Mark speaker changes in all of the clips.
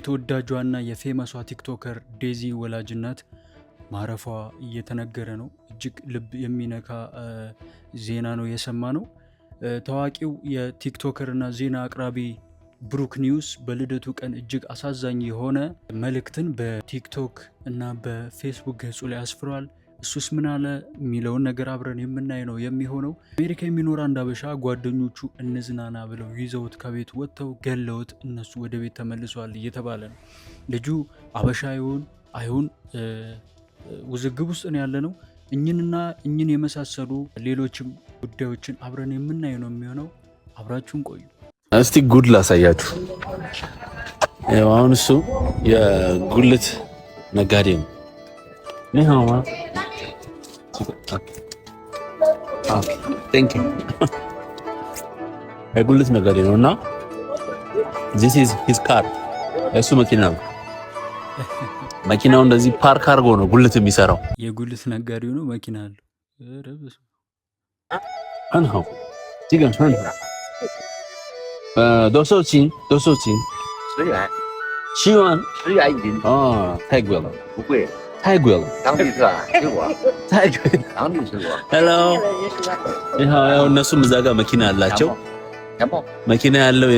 Speaker 1: የተወዳጇና የፌመሷ ቲክቶከር ዴዚ ወላጅናት ማረፏ እየተነገረ ነው። እጅግ ልብ የሚነካ ዜና ነው የሰማ ነው። ታዋቂው የቲክቶከርና ዜና አቅራቢ ብሩክ ኒውስ በልደቱ ቀን እጅግ አሳዛኝ የሆነ መልእክትን በቲክቶክ እና በፌስቡክ ገጹ ላይ አስፍሯል። እሱስ ምን አለ የሚለውን ነገር አብረን የምናይ ነው የሚሆነው። አሜሪካ የሚኖር አንድ አበሻ ጓደኞቹ እንዝናና ብለው ይዘውት ከቤት ወጥተው ገለውት እነሱ ወደ ቤት ተመልሷል እየተባለ ነው። ልጁ አበሻ ይሁን አይሁን ውዝግብ ውስጥ ነው ያለ ነው። እኝንና እኝን የመሳሰሉ ሌሎችም ጉዳዮችን አብረን የምናይ ነው የሚሆነው። አብራችሁን ቆዩ።
Speaker 2: እስቲ ጉድ ላሳያችሁ። አሁን እሱ የጉልት ነጋዴ ነው። የጉልት ነጋዴ ነው እና this is his car እሱ መኪና ነው። መኪናው እንደዚህ ፓርክ አድርጎ ነው ጉልት የሚሰራው።
Speaker 1: የጉልት ነጋዴው ነው መኪና አለው። ረብስ
Speaker 2: አንሃው ዲጋን多少钱10元7元10元1斤太贵了不贵太贵了当地特水果太贵当地水果 Hello 你好ያው እነሱም እዛ ጋር መኪና አላቸው መኪና ያለው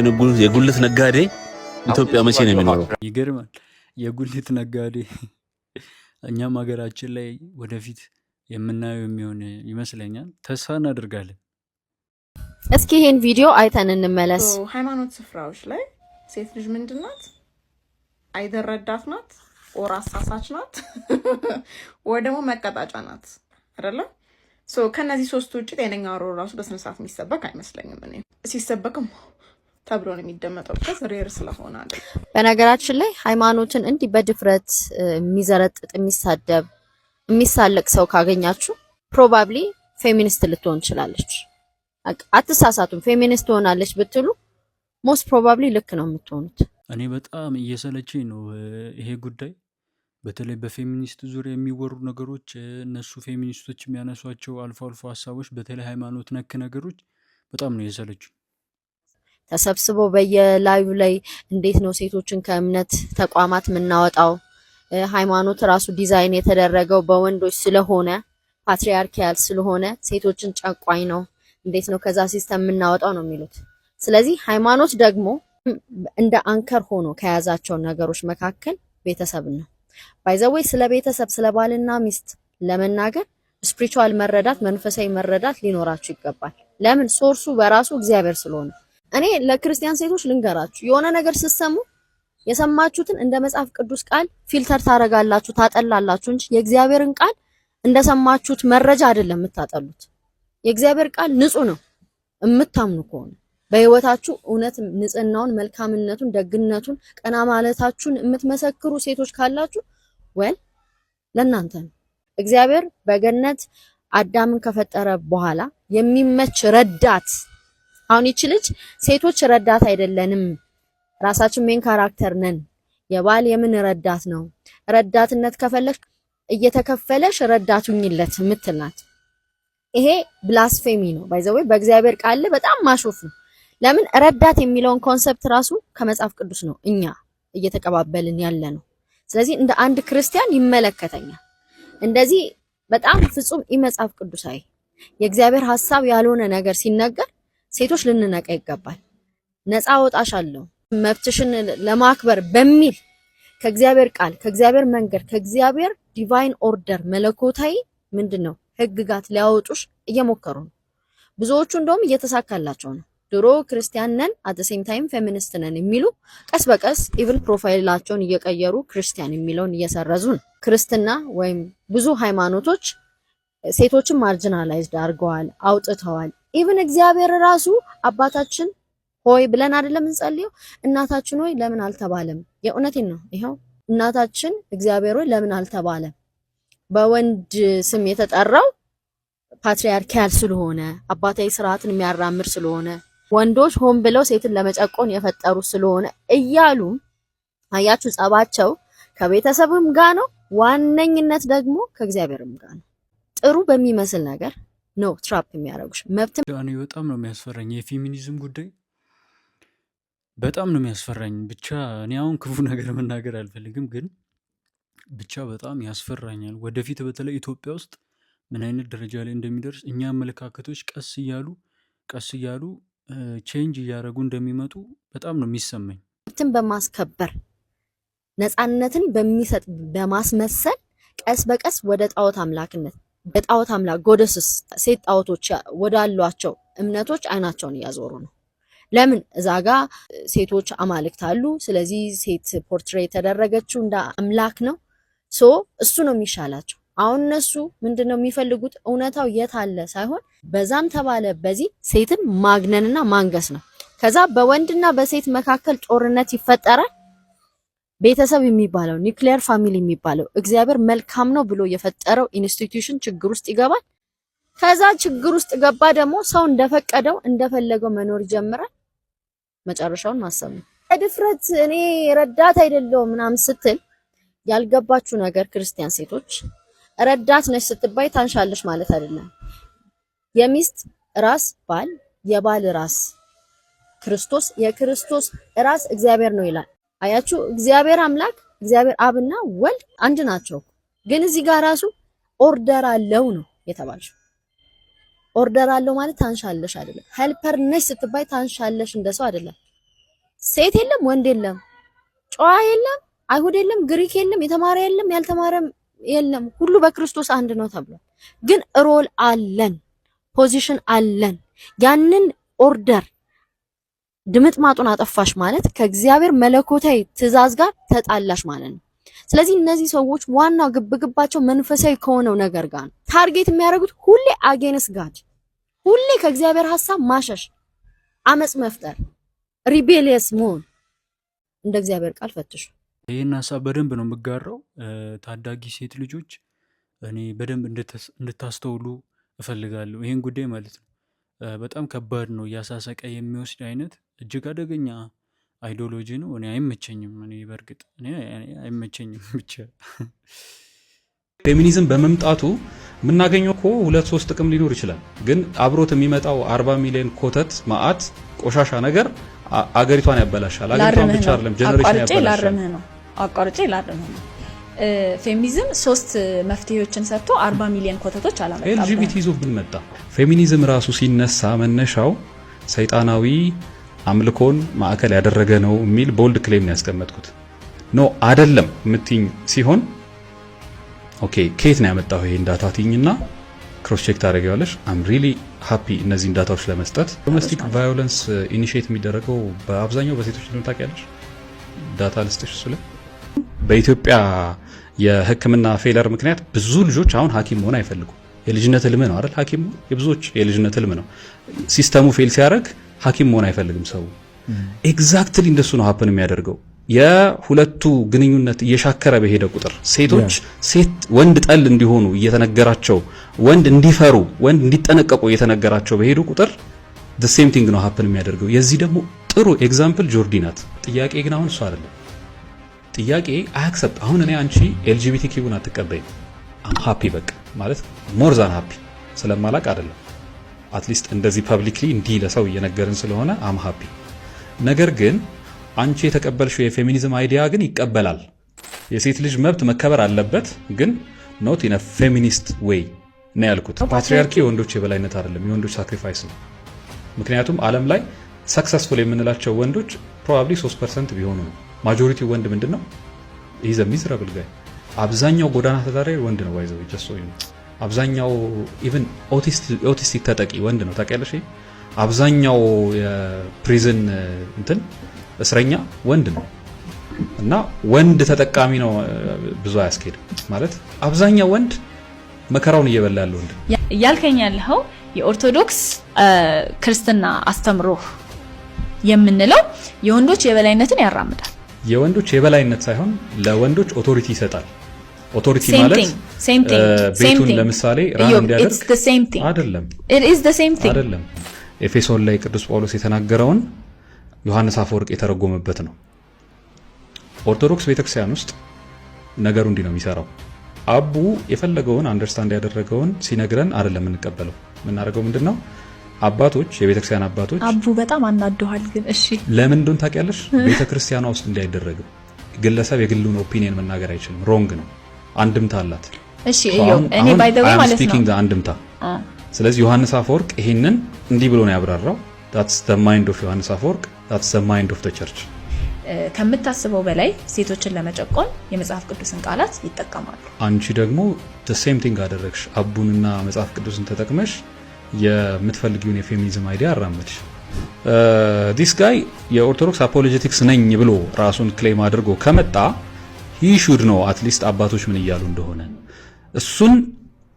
Speaker 2: የጉልት ነጋዴ ኢትዮጵያ መቼ ነው የሚኖረው?
Speaker 1: ይገርማል። የጉልት ነጋዴ እኛም ሀገራችን ላይ ወደፊት የምናየው የሚሆን ይመስለኛል። ተስፋ እናደርጋለን።
Speaker 3: እስኪ ይሄን ቪዲዮ አይተን እንመለስ።
Speaker 4: ሃይማኖት ስፍራዎች ላይ ሴት ልጅ ምንድናት? አይደር ረዳት ናት፣ ኦር አሳሳች ናት፣ ወይ ደግሞ መቀጣጫ ናት አይደለ? ከነዚህ ሶስት ውጭ ጤነኛ ወሮ ራሱ በስነ ስርዓት የሚሰበክ አይመስለኝም። እኔ ሲሰበክም ተብሎ ነው የሚደመጠው ከስሬር ስለሆነ አይደል።
Speaker 3: በነገራችን ላይ ሃይማኖትን እንዲህ በድፍረት የሚዘረጥጥ የሚሳደብ የሚሳለቅ ሰው ካገኛችሁ ፕሮባብሊ ፌሚኒስት ልትሆን ትችላለች። አትሳሳቱም። ፌሚኒስት ሆናለች ብትሉ ሞስት ፕሮባብሊ ልክ ነው የምትሆኑት።
Speaker 1: እኔ በጣም እየሰለችኝ ነው ይሄ ጉዳይ። በተለይ በፌሚኒስት ዙሪያ የሚወሩ ነገሮች፣ እነሱ ፌሚኒስቶች የሚያነሷቸው አልፎ አልፎ ሀሳቦች፣ በተለይ ሃይማኖት ነክ ነገሮች በጣም ነው እየሰለችኝ።
Speaker 3: ተሰብስበው በየላዩ ላይ እንዴት ነው ሴቶችን ከእምነት ተቋማት የምናወጣው? ሃይማኖት ራሱ ዲዛይን የተደረገው በወንዶች ስለሆነ ፓትሪያርኪያል ስለሆነ ሴቶችን ጨቋኝ ነው፣ እንዴት ነው ከዛ ሲስተም የምናወጣው ነው የሚሉት። ስለዚህ ሃይማኖት ደግሞ እንደ አንከር ሆኖ ከያዛቸው ነገሮች መካከል ቤተሰብ ነው። ባይዘዌይ ስለ ቤተሰብ ስለ ባልና ሚስት ለመናገር ስፒሪቹዋል መረዳት መንፈሳዊ መረዳት ሊኖራችሁ ይገባል። ለምን? ሶርሱ በራሱ እግዚአብሔር ስለሆነ። እኔ ለክርስቲያን ሴቶች ልንገራችሁ፣ የሆነ ነገር ስትሰሙ የሰማችሁትን እንደ መጽሐፍ ቅዱስ ቃል ፊልተር ታረጋላችሁ ታጠላላችሁ እንጂ የእግዚአብሔርን ቃል እንደሰማችሁት መረጃ አይደለም የምታጠሉት። የእግዚአብሔር ቃል ንጹህ ነው። የምታምኑ ከሆነ በህይወታችሁ እውነት ንጽህናውን፣ መልካምነቱን፣ ደግነቱን፣ ቀና ማለታችሁን የምትመሰክሩ ሴቶች ካላችሁ ወል ለእናንተ ነው። እግዚአብሔር በገነት አዳምን ከፈጠረ በኋላ የሚመች ረዳት፣ አሁን ይቺ ልጅ ሴቶች ረዳት አይደለንም ራሳችን ሜን ካራክተር ነን፣ የባል የምን ረዳት ነው? ረዳትነት ከፈለሽ እየተከፈለሽ ረዳቱኝለት የምትልናት። ይሄ ብላስፌሚ ነው። ባይዘዌይ በእግዚአብሔር ቃል በጣም ማሾፍ ነው። ለምን? ረዳት የሚለውን ኮንሰፕት ራሱ ከመጽሐፍ ቅዱስ ነው እኛ እየተቀባበልን ያለ ነው። ስለዚህ እንደ አንድ ክርስቲያን ይመለከተኛል። እንደዚህ በጣም ፍጹም መጽሐፍ ቅዱሳዊ የእግዚአብሔር ሐሳብ ያልሆነ ነገር ሲነገር ሴቶች ልንነቃ ይገባል። ነፃ ወጣሻለሁ መብትሽን ለማክበር በሚል ከእግዚአብሔር ቃል ከእግዚአብሔር መንገድ ከእግዚአብሔር ዲቫይን ኦርደር መለኮታዊ ምንድነው ህግጋት ሊያወጡሽ እየሞከሩ ነው። ብዙዎቹ እንደውም እየተሳካላቸው ነው። ድሮ ክርስቲያን ነን አት ዘ ሴም ታይም ፌሚኒስት ነን የሚሉ ቀስ በቀስ ኢቭን ፕሮፋይላቸውን እየቀየሩ ክርስቲያን የሚለውን እየሰረዙ ነው። ክርስትና ወይም ብዙ ሃይማኖቶች ሴቶችን ማርጂናላይዝድ አድርገዋል፣ አውጥተዋል። ኢቭን እግዚአብሔር ራሱ አባታችን ሆይ ብለን አይደለም እንጸልየው፣ እናታችን ሆይ ለምን አልተባለም? የእውነቴን ነው። ይሄው እናታችን እግዚአብሔር ሆይ ለምን አልተባለም? በወንድ ስም የተጠራው ፓትሪያርኪያል ስለሆነ አባታዊ ስርዓትን የሚያራምር ስለሆነ ወንዶች ሆን ብለው ሴትን ለመጨቆን የፈጠሩ ስለሆነ እያሉ አያችሁ፣ ጸባቸው ከቤተሰብም ጋር ነው፣ ዋነኝነት ደግሞ ከእግዚአብሔርም ጋር ነው። ጥሩ በሚመስል ነገር ነው ትራፕ የሚያደርጉሽ። መብት
Speaker 1: እኔ በጣም ነው የሚያስፈራኝ የፌሚኒዝም ጉዳይ። በጣም ነው የሚያስፈራኝ። ብቻ እኔ አሁን ክፉ ነገር መናገር አልፈልግም፣ ግን ብቻ በጣም ያስፈራኛል። ወደፊት በተለይ ኢትዮጵያ ውስጥ ምን አይነት ደረጃ ላይ እንደሚደርስ እኛ አመለካከቶች ቀስ እያሉ ቼንጅ እያደረጉ እንደሚመጡ በጣም ነው የሚሰማኝ።
Speaker 3: መብትን በማስከበር ነፃነትን በሚሰጥ በማስመሰል ቀስ በቀስ ወደ ጣዖት አምላክነት በጣዖት አምላክ ጎደስስ ሴት ጣዖቶች ወዳሏቸው እምነቶች አይናቸውን እያዞሩ ነው። ለምን እዛ ጋ ሴቶች አማልክት አሉ። ስለዚህ ሴት ፖርትሬት የተደረገችው እንደ አምላክ ነው። ሶ እሱ ነው የሚሻላቸው። አሁን እነሱ ምንድነው የሚፈልጉት? እውነታው የት አለ ሳይሆን በዛም ተባለ በዚህ ሴትን ማግነንና ማንገስ ነው። ከዛ በወንድና በሴት መካከል ጦርነት ይፈጠራል። ቤተሰብ የሚባለው ኒውክሊየር ፋሚሊ የሚባለው እግዚአብሔር መልካም ነው ብሎ የፈጠረው ኢንስቲትዩሽን ችግር ውስጥ ይገባል። ከዛ ችግር ውስጥ ገባ ደግሞ ሰው እንደፈቀደው እንደፈለገው መኖር ይጀምራል። መጨረሻውን ማሰብ ነው። ድፍረት እኔ ረዳት አይደለሁም ምናምን ስትል ያልገባችሁ ነገር ክርስቲያን ሴቶች ረዳት ነሽ ስትባይ ታንሻለሽ ማለት አይደለም። የሚስት ራስ ባል፣ የባል ራስ ክርስቶስ፣ የክርስቶስ ራስ እግዚአብሔር ነው ይላል። አያችሁ፣ እግዚአብሔር አምላክ እግዚአብሔር አብና ወልድ አንድ ናቸው። ግን እዚህ ጋር ራሱ ኦርደር አለው ነው የተባልሽው። ኦርደር አለው ማለት ታንሻለሽ አይደለም። ሄልፐር ነሽ ስትባይ ታንሻለሽ እንደሰው አይደለም። ሴት የለም ወንድ የለም፣ ጨዋ የለም አይሁድ የለም፣ ግሪክ የለም፣ የተማረ የለም፣ ያልተማረ የለም፣ ሁሉ በክርስቶስ አንድ ነው ተብሏል። ግን ሮል አለን፣ ፖዚሽን አለን። ያንን ኦርደር ድምጥማጡን አጠፋሽ ማለት ከእግዚአብሔር መለኮታዊ ትእዛዝ ጋር ተጣላሽ ማለት ነው። ስለዚህ እነዚህ ሰዎች ዋናው ግብግባቸው መንፈሳዊ ከሆነው ነገር ጋር ነው። ታርጌት የሚያደርጉት ሁሌ አጌንስ ጋድ፣ ሁሌ ከእግዚአብሔር ሐሳብ ማሸሽ፣ አመጽ መፍጠር፣ ሪቤሊየስ መሆን። እንደ እግዚአብሔር ቃል ፈትሹ።
Speaker 1: ይህን ሀሳብ በደንብ ነው የምጋራው። ታዳጊ ሴት ልጆች እኔ በደንብ እንድታስተውሉ እፈልጋለሁ። ይህን ጉዳይ ማለት ነው በጣም ከባድ ነው። እያሳሰቀ የሚወስድ አይነት እጅግ አደገኛ አይዲዮሎጂ ነው። እኔ አይመቸኝም። እኔ በእርግጥ እኔ አይመቸኝም። ብቻ
Speaker 5: ፌሚኒዝም በመምጣቱ የምናገኘው እኮ 2-3 ጥቅም ሊኖር ይችላል። ግን አብሮት የሚመጣው 40 ሚሊዮን ኮተት ማአት ቆሻሻ ነገር አገሪቷን ያበላሻል። አገሪቷን ብቻ አይደለም ጀነሬሽን ያበላሻል።
Speaker 6: አቋርጬ ላርምህ ነው። ፌሚኒዝም 3 መፍትሄዎችን ሰጥቶ 40 ሚሊዮን ኮተቶች አላመጣም።
Speaker 5: ኤልጂቢቲ ይዞብን መጣ። ፌሚኒዝም ራሱ ሲነሳ መነሻው ሰይጣናዊ አምልኮን ማዕከል ያደረገ ነው የሚል ቦልድ ክሌም ነው ያስቀመጥኩት። ኖ አይደለም ምትኝ ሲሆን ኦኬ ከየት ነው ያመጣው ይሄን ዳታ ትኝና ክሮስ ቼክ ታደርጊዋለሽ። አም ሪሊ ሃፒ እነዚህን ዳታዎች ለመስጠት። ዶሜስቲክ ቫዮለንስ ኢኒሺየት የሚደረገው በአብዛኛው በሴቶች ነው ታውቂያለሽ። ዳታ ልስጥሽ እሱ ላይ በኢትዮጵያ የሕክምና ፌለር ምክንያት ብዙ ልጆች አሁን ሐኪም መሆን አይፈልጉም። የልጅነት ህልም ነው አይደል? ሐኪም መሆን የብዙዎች የልጅነት ህልም ነው። ሲስተሙ ፌል ሲያደርግ ሐኪም መሆን አይፈልግም ሰው። ኤግዛክትሊ እንደሱ ነው ሀፕን የሚያደርገው። የሁለቱ ግንኙነት እየሻከረ በሄደ ቁጥር ሴቶች ወንድ ጠል እንዲሆኑ እየተነገራቸው፣ ወንድ እንዲፈሩ፣ ወንድ እንዲጠነቀቁ እየተነገራቸው በሄዱ ቁጥር the same thing ነው ሀፕን የሚያደርገው። የዚህ ደግሞ ጥሩ ኤግዛምፕል ጆርዲ ናት። ጥያቄ ግን አሁን እሱ አይደለም ጥያቄ አክሰፕት። አሁን እኔ አንቺ ኤልጂቢቲኪውን አትቀበይም፣ አም ሃፒ በቃ ማለት ሞር ዛን ሃፒ ስለማላቅ አይደለም። አትሊስት እንደዚህ ፐብሊክሊ እንዲህ ለሰው እየነገርን ስለሆነ አም ሃፒ። ነገር ግን አንቺ የተቀበልሽው የፌሚኒዝም አይዲያ ግን ይቀበላል። የሴት ልጅ መብት መከበር አለበት፣ ግን ኖት ኢን አ ፌሚኒስት ዌይ ነው ያልኩት። ፓትሪያርኪ የወንዶች የበላይነት አይደለም፣ የወንዶች ሳክሪፋይስ ነው። ምክንያቱም ዓለም ላይ ሰክሰስፉል የምንላቸው ወንዶች ፕሮባብሊ 3% ቢሆኑ ነው። ማጆሪቲ ወንድ ምንድነው? ኢዝ አ ሚዘራብል ጋይ። አብዛኛው ጎዳና ተዳዳሪ ወንድ ነው። ባይዘው ጀስት አብዛኛው ኢቭን ኦቲስቲክ ተጠቂ ወንድ ነው። ታውቂያለሽ? አብዛኛው የፕሪዝን እንትን እስረኛ ወንድ ነው። እና ወንድ ተጠቃሚ ነው ብዙ አያስኬድም ማለት አብዛኛው ወንድ መከራውን እየበላ ያለው ወንድ
Speaker 6: እያልከኝ ያለው የኦርቶዶክስ ክርስትና አስተምሮ የምንለው የወንዶች የበላይነትን ያራምዳል።
Speaker 5: የወንዶች የበላይነት ሳይሆን ለወንዶች ኦቶሪቲ ይሰጣል። ኦቶሪቲ ማለት ቤቱን ለምሳሌ ራን እንዲያደርግ አይደለም።
Speaker 6: it is the same thing
Speaker 5: አይደለም። ኤፌሶን ላይ ቅዱስ ጳውሎስ የተናገረውን ዮሐንስ አፈወርቅ የተረጎመበት ነው። ኦርቶዶክስ ቤተክርስቲያን ውስጥ ነገሩ እንዲህ ነው የሚሰራው። አቡ የፈለገውን አንደርስታንድ ያደረገውን ሲነግረን አይደለም እንቀበለው። የምናደርገው ምንድነው? አባቶች የቤተክርስቲያን አባቶች
Speaker 6: አቡ በጣም አናደዋል ግን እሺ
Speaker 5: ለምን እንደሆነ ታውቂያለሽ ቤተክርስቲያኗ ውስጥ እንዳይደረግም ግለሰብ የግሉን ኦፒኒየን መናገር አይችልም ሮንግ ነው አንድምታ አላት
Speaker 6: እሺ እኔ ባይ ዘ ዌይ ማለት ነው
Speaker 5: አንድምታ ስለዚህ ዮሐንስ አፈወርቅ ይሄንን እንዲህ ብሎ ነው ያብራራው that's the mind of ዮሐንስ አፈወርቅ that's the mind of the church
Speaker 6: ከምታስበው በላይ ሴቶችን ለመጨቆን የመጽሐፍ ቅዱስን ቃላት ይጠቀማሉ
Speaker 5: አንቺ ደግሞ the same thing አደረግሽ አቡንና መጽሐፍ ቅዱስን ተጠቅመሽ የምትፈልጊውን የፌሚኒዝም አይዲያ አራመድሽ this guy የኦርቶዶክስ አፖሎጀቲክስ ነኝ ብሎ ራሱን ክሌም አድርጎ ከመጣ he should know at least አባቶች ምን ይያሉ እንደሆነ እሱን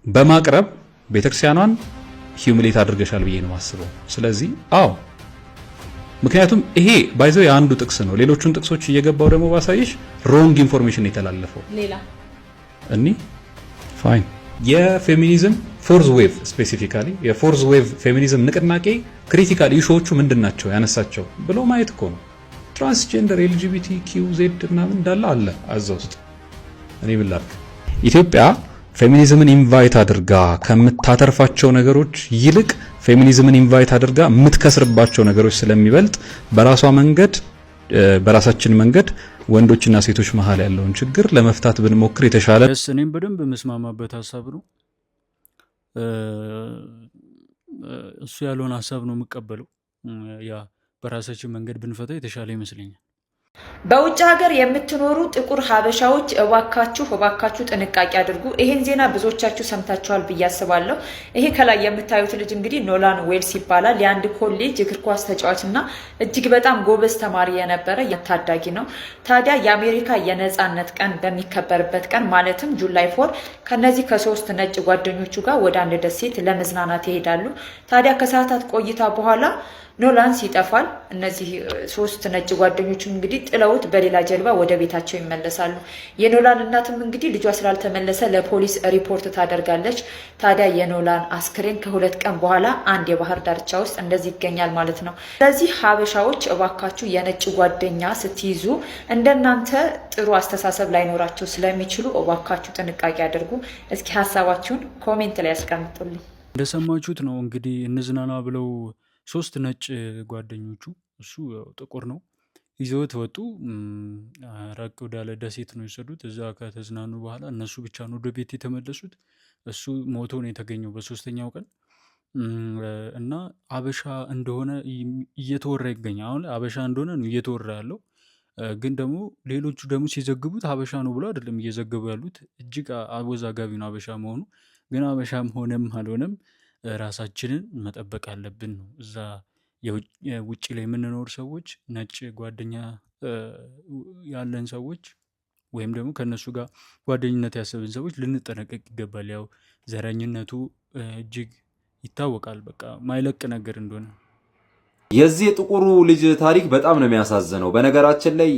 Speaker 5: በማቅረብ ቤተክርስቲያኗን ሂዩሚሌት አድርገሻል ብዬ ነው ማስበው ስለዚህ አዎ ምክንያቱም ይሄ ባይዘው የአንዱ ጥቅስ ነው ሌሎቹን ጥቅሶች እየገባው ደግሞ ባሳይሽ ሮንግ ኢንፎርሜሽን የተላለፈው
Speaker 6: ሌላ
Speaker 5: እኒ ፋይን የፌሚኒዝም ፎርዝ ዌቭ ስፔሲፊካሊ የፎርዝ ዌቭ ፌሚኒዝም ንቅናቄ ክሪቲካል ኢሹዎቹ ምንድናቸው ያነሳቸው ብሎ ማየት እኮ ነው ትራንስጀንደር ኤልጂቢቲ ኪው ዜድ ምናምን እንዳለ አለ አዛውስጥ እኔ ብላክ ኢትዮጵያ ፌሚኒዝምን ኢንቫይት አድርጋ ከምታተርፋቸው ነገሮች ይልቅ ፌሚኒዝምን ኢንቫይት አድርጋ የምትከስርባቸው ነገሮች ስለሚበልጥ በራሷ መንገድ በራሳችን መንገድ ወንዶችና ሴቶች መሃል ያለውን ችግር ለመፍታት ብንሞክር የተሻለ
Speaker 1: እኔም በደንብ መስማማበት ሐሳብ ነው እሱ ያለውን ሐሳብ ነው የምቀበለው ያ በራሳችን መንገድ ብንፈታ የተሻለ ይመስለኛል
Speaker 7: በውጭ ሀገር የምትኖሩ ጥቁር ሀበሻዎች እባካችሁ ጥንቃቄ አድርጉ። ይሄን ዜና ብዙዎቻችሁ ሰምታችኋል ብዬ አስባለሁ። ይሄ ከላይ የምታዩት ልጅ እንግዲህ ኖላን ዌልስ ይባላል። የአንድ ኮሌጅ እግር ኳስ ተጫዋችና እጅግ በጣም ጎበዝ ተማሪ የነበረ ታዳጊ ነው። ታዲያ የአሜሪካ የነጻነት ቀን በሚከበርበት ቀን ማለትም ጁላይ 4 ከነዚህ ከሶስት ነጭ ጓደኞቹ ጋር ወደ አንድ ደሴት ለመዝናናት ይሄዳሉ። ታዲያ ከሰዓታት ቆይታ በኋላ ኖላንስ ይጠፋል። እነዚህ ሶስት ነጭ ጓደኞቹ እንግዲህ ጥለውት በሌላ ጀልባ ወደ ቤታቸው ይመለሳሉ። የኖላን እናትም እንግዲህ ልጇ ስላልተመለሰ ለፖሊስ ሪፖርት ታደርጋለች። ታዲያ የኖላን አስክሬን ከ2 ቀን በኋላ አንድ የባህር ዳርቻ ውስጥ እንደዚህ ይገኛል ማለት ነው። ስለዚህ ሀበሻዎች እባካችሁ የነጭ ጓደኛ ስትይዙ እንደናንተ ጥሩ አስተሳሰብ ላይኖራቸው ስለሚችሉ እባካችሁ ጥንቃቄ አድርጉ። እስኪ ሀሳባችሁን ኮሜንት ላይ ያስቀምጡልኝ።
Speaker 1: እንደሰማችሁት ነው እንግዲህ እንዝናና ብለው 3 ነጭ ጓደኞቹ እሱ ጥቁር ነው ይዘውት ወጡ። ራቅ ወዳለ ደሴት ነው የወሰዱት። እዛ ከተዝናኑ በኋላ እነሱ ብቻ ነው ወደ ቤት የተመለሱት። እሱ ሞቶ ነው የተገኘው በ3ኛው ቀን እና አበሻ እንደሆነ እየተወራ ይገኛል። አሁን አበሻ እንደሆነ ነው እየተወራ ያለው። ግን ደግሞ ሌሎቹ ደግሞ ሲዘግቡት አበሻ ነው ብሎ አይደለም እየዘገቡ ያሉት። እጅግ አወዛጋቢ ነው አበሻ መሆኑ። ግን አበሻም ሆነም አልሆነም ራሳችንን መጠበቅ አለብን ነው። እዛ ውጭ ላይ የምንኖር ሰዎች ነጭ ጓደኛ ያለን ሰዎች ወይም ደግሞ ከነሱ ጋር ጓደኝነት ያሰብን ሰዎች ልንጠነቀቅ ይገባል። ያው ዘረኝነቱ እጅግ ይታወቃል። በቃ ማይለቅ ነገር እንደሆነ
Speaker 8: የዚህ የጥቁሩ ልጅ ታሪክ በጣም ነው የሚያሳዝነው። በነገራችን ላይ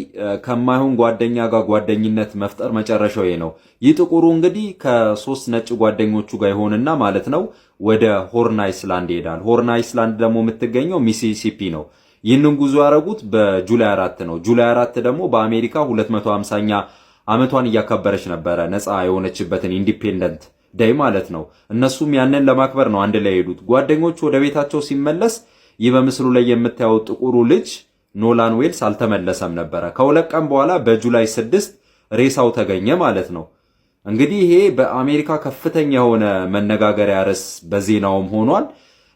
Speaker 8: ከማይሆን ጓደኛ ጋር ጓደኝነት መፍጠር መጨረሻው ይሄ ነው። ይህ ጥቁሩ እንግዲህ ከ3 ነጭ ጓደኞቹ ጋር ይሆንና ማለት ነው ወደ ሆርን አይስላንድ ይሄዳል። ሆርን አይስላንድ ደግሞ የምትገኘው ሚሲሲፒ ነው። ይህንን ጉዞ ያደረጉት በጁላይ 4 ነው። ጁላይ 4 ደግሞ በአሜሪካ 250ኛ ዓመቷን እያከበረች ነበረ፣ ነፃ የሆነችበትን ኢንዲፔንደንት ዴይ ማለት ነው። እነሱም ያንን ለማክበር ነው አንድ ላይ ሄዱት። ጓደኞቹ ወደ ቤታቸው ሲመለስ ይህ በምስሉ ላይ የምታየው ጥቁሩ ልጅ ኖላን ዌልስ አልተመለሰም ነበረ። ከ2 ቀን በኋላ በጁላይ 6 ሬሳው ተገኘ ማለት ነው። እንግዲህ ይሄ በአሜሪካ ከፍተኛ የሆነ መነጋገሪያ ርዕስ በዜናውም ሆኗል።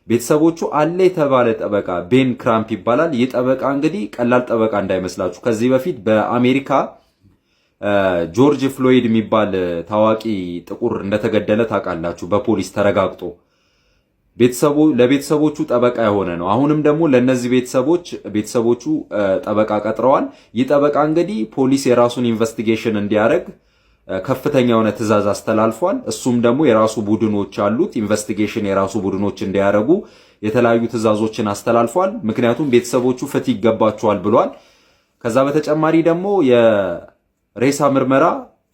Speaker 8: ቤተሰቦቹ አለ የተባለ ጠበቃ ቤን ክራምፕ ይባላል። ይህ ጠበቃ እንግዲህ ቀላል ጠበቃ እንዳይመስላችሁ። ከዚህ በፊት በአሜሪካ ጆርጅ ፍሎይድ የሚባል ታዋቂ ጥቁር እንደተገደለ ታውቃላችሁ፣ በፖሊስ ተረጋግጦ ለቤተሰቦቹ ጠበቃ የሆነ ነው። አሁንም ደግሞ ለነዚህ ቤተሰቦቹ ጠበቃ ቀጥረዋል። ይህ ጠበቃ እንግዲህ ፖሊስ የራሱን ኢንቨስቲጌሽን እንዲያደርግ ከፍተኛ የሆነ ትዕዛዝ አስተላልፏል። እሱም ደግሞ የራሱ ቡድኖች አሉት፣ ኢንቨስቲጌሽን የራሱ ቡድኖች እንዲያደርጉ የተለያዩ ትዕዛዞችን አስተላልፏል። ምክንያቱም ቤተሰቦቹ ፍትህ ይገባቸዋል ብሏል። ከዛ በተጨማሪ ደግሞ የሬሳ ምርመራ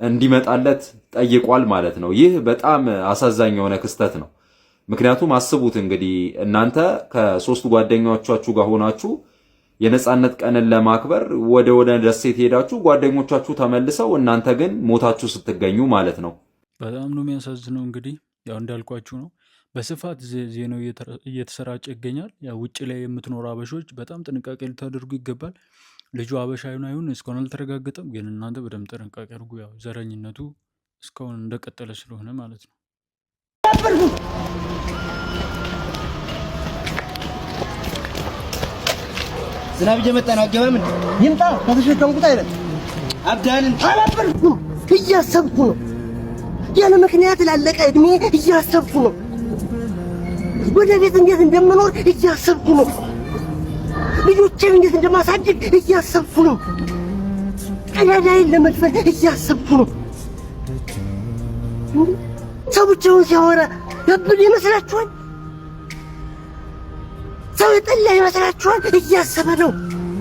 Speaker 8: እንዲመጣለት ጠይቋል ማለት ነው። ይህ በጣም አሳዛኝ የሆነ ክስተት ነው። ምክንያቱም አስቡት እንግዲህ እናንተ ከ3 ጓደኞቻችሁ ጋር ሆናችሁ የነጻነት ቀንን ለማክበር ወደ ደሴት ሄዳችሁ ጓደኞቻችሁ ተመልሰው እናንተ ግን ሞታችሁ ስትገኙ ማለት ነው።
Speaker 1: በጣም ነው የሚያሳዝነው። እንግዲህ ያው እንዳልኳችሁ ነው። በስፋት ዜናው እየተሰራጨ ይገኛል። ያው ውጭ ላይ የምትኖሩ አበሾች በጣም ጥንቃቄ ልታደርጉ ይገባል። ልጁ አበሻ አይሁን እስካሁን አልተረጋገጠም፣ ግን እናንተ በደንብ ጥንቃቄ አድርጉ። ያው ዘረኝነቱ እስካሁን እንደቀጠለ ስለሆነ ማለት ነው።
Speaker 9: ዝናብ እየመጣ ነው። አገባም ይምጣ ከተሸከምኩት አይደል አብዳንን አላበርኩም። እያሰብኩ ነው። ያለ ምክንያት ላለቀ እድሜ እያሰብኩ ነው። ወደፊት እንዴት እንደምኖር እያሰብኩ ነው። ልጆቼን እንዴት እንደማሳድግ እያሰብኩ ነው። ቀዳዳዬን ለመድፈን እያሰብኩ ነው። ሰው ብቻውን ሲያወራ ያብል ይመስላችኋል? ሰው የጠላ ይመስላችኋል? እያሰበ ነው።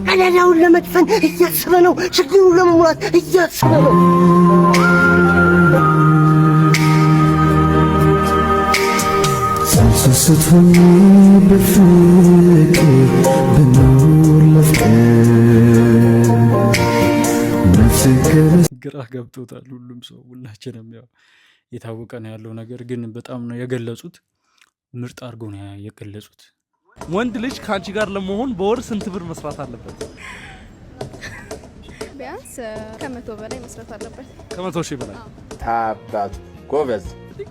Speaker 9: ቀዳዳውን ለመድፈን እያሰበ ነው። ችግሩን ለመሙላት እያሰበ ነው።
Speaker 10: ስትሆን በፍቅር ብኖር ለፍቅር
Speaker 1: ግራ ገብቶታል ሁሉም ሰው፣ ሁላችንም ያው የታወቀ ነው ያለው ነገር። ግን በጣም ነው የገለጹት፣ ምርጥ አድርገው ነው የገለጹት።
Speaker 11: ወንድ ልጅ ከአንቺ ጋር ለመሆን በወር ስንት ብር መስራት አለበት?
Speaker 12: ቢያንስ ከ100 በላይ መስራት አለበት።
Speaker 11: ከ100 ሺህ በላይ
Speaker 9: ታባቱ ጎበዝ።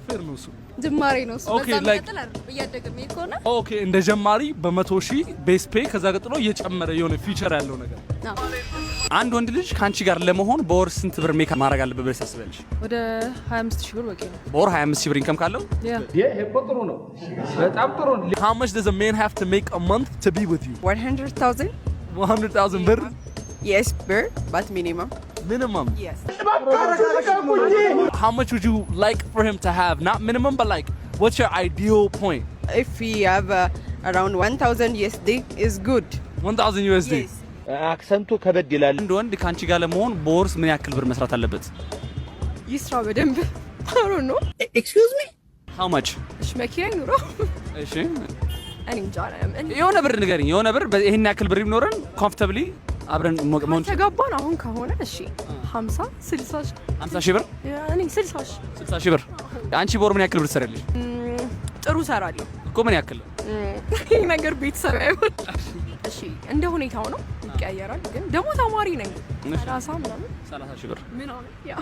Speaker 11: ፌር ነው እሱ።
Speaker 12: ጅማሬ ነው እሱ።
Speaker 11: ኦኬ ላይክ
Speaker 12: እያደገም ይኮና
Speaker 11: ኦኬ እንደ ጀማሪ በ100 ሺህ ቤስ ፔ ከዛ ቀጥሎ እየጨመረ የሆነ ፊቸር ያለው ነገር። አንድ ወንድ ልጅ ካንቺ ጋር ለመሆን በወር ስንት ብር ሜክ ማድረግ አለበት ብለሽ ታስቢያለሽ?
Speaker 12: ወደ 25000 ብር በቂ ነው።
Speaker 11: በወር 25000 ብር ኢንከም ካለው
Speaker 9: ይሄ ጥሩ ነው፣ በጣም ጥሩ ነው።
Speaker 11: How much does a man have to make a month to be with you?
Speaker 12: 100,000
Speaker 11: 100,000 ብር?
Speaker 12: Yes, ብር, but minimum.
Speaker 11: Minimum?
Speaker 12: Yes.
Speaker 11: How much would you like for him to have? Not minimum, but like, what's your ideal point?
Speaker 12: If we have around 1000 USD is good.
Speaker 11: 1000 USD?
Speaker 12: Yes.
Speaker 9: አክሰንቱ ከበድ ይላል።
Speaker 11: አንድ ወንድ ካንቺ ጋር ለመሆን በወር ምን ያክል ብር መስራት አለበት?
Speaker 12: ይስራ በደንብ። I don't know.
Speaker 9: ኤክስኪውዝ ሚ
Speaker 11: How much?
Speaker 12: እሺ መኪና ይኑሮ።
Speaker 11: እሺ
Speaker 12: እኔ እንጃ ነው።
Speaker 11: የሆነ ብር ንገሪኝ። የሆነ ብር ይሄን ያክል ብር ቢኖረን ኮምፎርታብሊ አብረን መሆን
Speaker 12: ተጋባን። አሁን ከሆነ እሺ 50 60
Speaker 11: ሺህ ብር?
Speaker 12: እኔ 60
Speaker 11: ሺህ ብር። አንቺ በወር ምን ያክል ብር ትሰሪያለሽ?
Speaker 12: ጥሩ እሰራለሁ
Speaker 11: እኮ። ምን ያክል?
Speaker 12: ይሄ ነገር ቤተሰብ አይሆን። እሺ እንደ ሁኔታው ነው፣ ይቀያየራል። ግን ደግሞ ተማሪ ነኝ 30 ምናምን
Speaker 11: 30 ሺህ ብር
Speaker 12: ምን አለ ያ።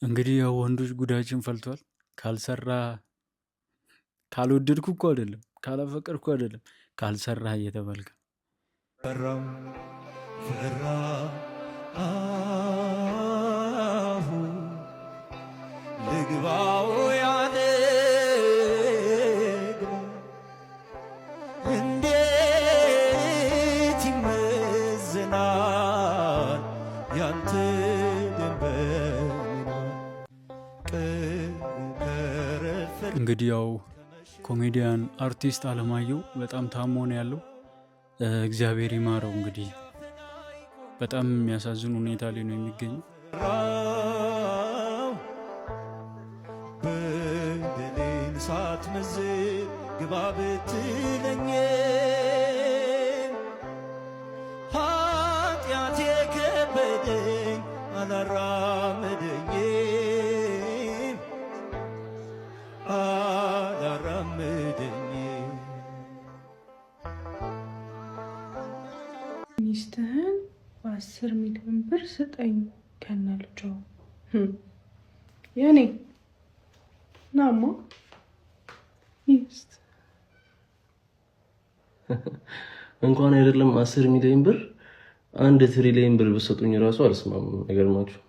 Speaker 1: እንግዲህ ያው ወንዶች ጉዳችን ፈልቷል። ካልሰራ ካልወደድኩ እኮ አይደለም፣ ካላፈቀርኩ አይደለም፣ ካልሰራ እየተባልከ
Speaker 10: ፈራ ልግባው ያለ እንዴት ይመዝናል ያንተ
Speaker 1: እንግዲህ ያው ኮሜዲያን አርቲስት አለማየሁ በጣም ታሞ ነው ያለው። እግዚአብሔር ይማረው። እንግዲህ በጣም የሚያሳዝን ሁኔታ ላይ ነው የሚገኘው።
Speaker 10: በደሌን ሳትመዝን ግባ ብትለኝ ኃጢአት የከበደኝ አላራመደኝ
Speaker 13: ሚስትህን በ10 ሚሊዮን ብር ስጠኝ ከነ ልጇ። የኔ ናማ ሚስት
Speaker 14: እንኳን አይደለም 10 ሚሊዮን ብር 1 ትሪሊዮን ብር ብሰጡኝ ራሱ አልስማማም። አይገርማችሁ?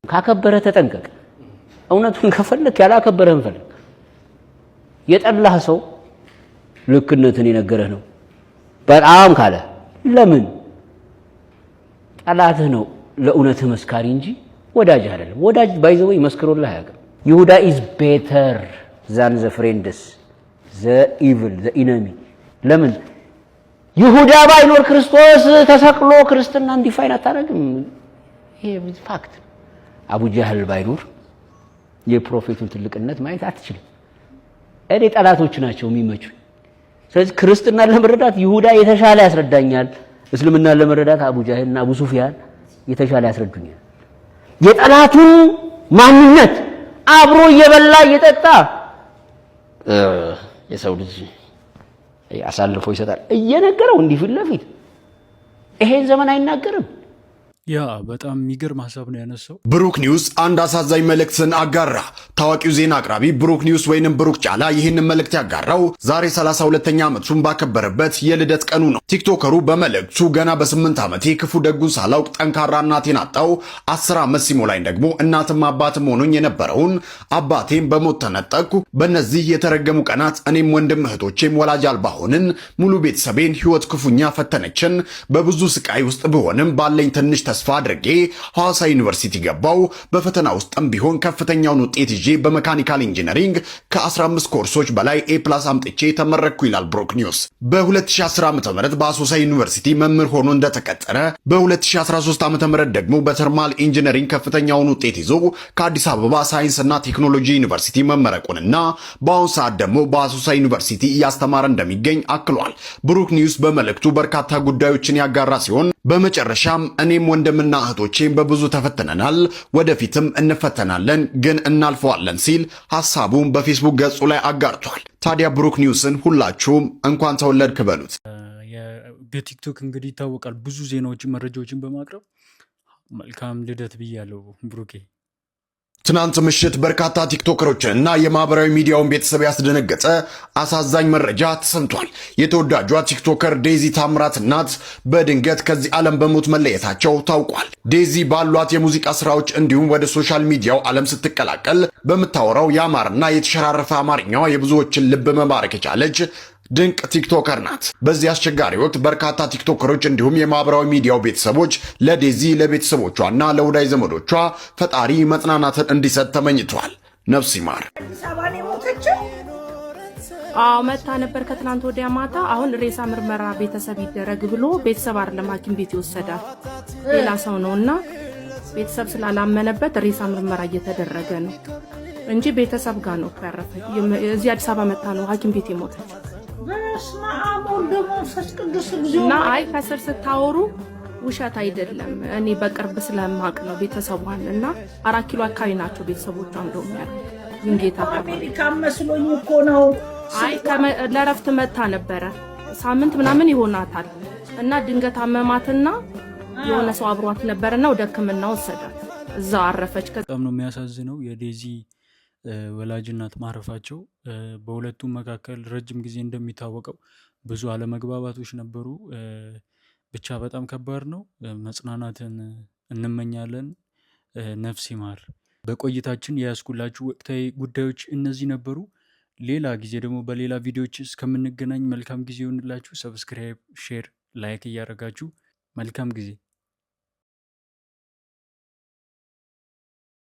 Speaker 2: ካከበረ ተጠንቀቅ። እውነቱን ከፈለክ ያላከበረህን ፈልግ። የጠላህ ሰው ልክነትን የነገረህ ነው በጣም ካለ ለምን ጠላትህ ነው ለእውነትህ መስካሪ እንጂ ወዳጅ አይደለም። ወዳጅ ባይዘው ይመስክሩልህ አያውቅም። ይሁዳ is better than the friends the evil the enemy። ለምን ይሁዳ ባይኖር ክርስቶስ ተሰቅሎ ክርስትና እንዲፋይን አታረግም። ይሄ ፋክት። አቡ ጀህል ባይኖር የፕሮፌቱን ትልቅነት ማየት አትችልም። እኔ ጠላቶች ናቸው የሚመቹኝ። ስለዚህ ክርስትናን ለመረዳት ይሁዳ የተሻለ ያስረዳኛል፣ እስልምናን ለመረዳት አቡ ጃህልና አቡ ሱፊያን የተሻለ ያስረዱኛል። የጠላቱን ማንነት አብሮ እየበላ እየጠጣ የሰው ልጅ አሳልፎ ይሰጣል እየነገረው እንዲህ ፊት ለፊት ይሄን ዘመን አይናገርም።
Speaker 1: ያ በጣም የሚገርም ሀሳብ ነው ያነሳው።
Speaker 15: ብሩክ ኒውስ አንድ አሳዛኝ መልእክትን አጋራ። ታዋቂው ዜና አቅራቢ ብሩክ ኒውስ ወይንም ብሩክ ጫላ ይህንን መልእክት ያጋራው ዛሬ 32ኛ ዓመቱን ባከበረበት የልደት ቀኑ ነው። ቲክቶከሩ በመልእክቱ ገና በ8 ዓመቴ ክፉ ደጉን ሳላውቅ ጠንካራ እናቴን አጣው፣ 10 ዓመት ሲሞላኝ ደግሞ እናትም አባትም ሆኖኝ የነበረውን አባቴን በሞት ተነጠቅኩ። በእነዚህ የተረገሙ ቀናት እኔም ወንድም እህቶቼም ወላጅ አልባ ሆንን። ሙሉ ቤተሰቤን ህይወት ክፉኛ ፈተነችን። በብዙ ስቃይ ውስጥ ብሆንም ባለኝ ትንሽ ተስፋ አድርጌ ሐዋሳ ዩኒቨርሲቲ ገባው። በፈተና ውስጥም ቢሆን ከፍተኛውን ውጤት ይዤ በመካኒካል ኢንጂነሪንግ ከ15 ኮርሶች በላይ ኤ+ አምጥቼ ተመረቅኩ ይላል ብሩክ ኒውስ። በ2010 ዓ.ም በአሶሳ ዩኒቨርሲቲ መምህር ሆኖ እንደተቀጠረ፣ በ2013 ዓ.ም ደግሞ በተርማል ኢንጂነሪንግ ከፍተኛውን ውጤት ይዞ ከአዲስ አበባ ሳይንስና ቴክኖሎጂ ዩኒቨርሲቲ መመረቁንና በአሁኑ ሰዓት ደግሞ በአሶሳ ዩኒቨርሲቲ እያስተማረ እንደሚገኝ አክሏል። ብሩክ ኒውስ በመልእክቱ በርካታ ጉዳዮችን ያጋራ ሲሆን በመጨረሻም እኔም ወንድምና እህቶቼም በብዙ ተፈትነናል፣ ወደፊትም እንፈተናለን፣ ግን እናልፈዋለን ሲል ሐሳቡን በፌስቡክ ገጹ ላይ አጋርቷል። ታዲያ ብሩክ ኒውስን ሁላችሁም እንኳን ተወለድክ በሉት።
Speaker 1: በቲክቶክ እንግዲህ ይታወቃል ብዙ ዜናዎችን መረጃዎችን በማቅረብ መልካም ልደት ብያለሁ ብሩኬ።
Speaker 15: ትናንት ምሽት በርካታ ቲክቶከሮችን እና የማህበራዊ ሚዲያውን ቤተሰብ ያስደነገጠ አሳዛኝ መረጃ ተሰምቷል። የተወዳጇ ቲክቶከር ዴዚ ታምራት እናት በድንገት ከዚህ ዓለም በሞት መለየታቸው ታውቋል። ዴዚ ባሏት የሙዚቃ ስራዎች እንዲሁም ወደ ሶሻል ሚዲያው ዓለም ስትቀላቀል በምታወራው ያማረና የተሸራረፈ አማርኛዋ የብዙዎችን ልብ መማረክ የቻለች ድንቅ ቲክቶከር ናት። በዚህ አስቸጋሪ ወቅት በርካታ ቲክቶከሮች እንዲሁም የማህበራዊ ሚዲያው ቤተሰቦች ለዴዚ ለቤተሰቦቿና ለወዳጅ ዘመዶቿ ፈጣሪ መጽናናትን እንዲሰጥ ተመኝተዋል። ነፍስ ይማር።
Speaker 12: መታ ነበር ከትናንት ወዲያ ማታ። አሁን ሬሳ ምርመራ ቤተሰብ ይደረግ ብሎ ቤተሰብ አይደለም ሐኪም ቤት ይወሰዳል ሌላ ሰው ነውና ቤተሰብ ስላላመነበት ሬሳ ምርመራ እየተደረገ ነው እንጂ ቤተሰብ ጋር ነው ያረፈ። እዚህ አዲስ አበባ መታ ነው ሐኪም ቤት የሞተች። እና አይ ከስር ስታወሩ ውሸት አይደለም። እኔ በቅርብ ስለማቅ ነው ቤተሰቧን እና 4 ኪሎ አካባቢ ናቸው ቤተሰቦቿ እንደውም ያሉ ዝንጌታ
Speaker 16: አሜሪካ መስሎኝ እኮ ነው።
Speaker 12: አይ ለረፍት መታ ነበረ ሳምንት ምናምን ይሆናታል እና ድንገት አመማትና የሆነ ሰው አብሯት ነበርና ወደ ሕክምና ወሰዳት እዛው አረፈች።
Speaker 1: በጣም ነው የሚያሳዝነው የዴዚ ወላጅ እናት ማረፋቸው። በሁለቱም መካከል ረጅም ጊዜ እንደሚታወቀው ብዙ አለመግባባቶች ነበሩ። ብቻ በጣም ከባድ ነው። መጽናናትን እንመኛለን። ነፍስ ይማር። በቆይታችን የያዝኩላችሁ ወቅታዊ ጉዳዮች እነዚህ ነበሩ። ሌላ ጊዜ ደግሞ በሌላ ቪዲዮዎች እስከምንገናኝ መልካም ጊዜ ይሆንላችሁ። ሰብስክራይብ፣ ሼር፣ ላይክ እያደረጋችሁ መልካም ጊዜ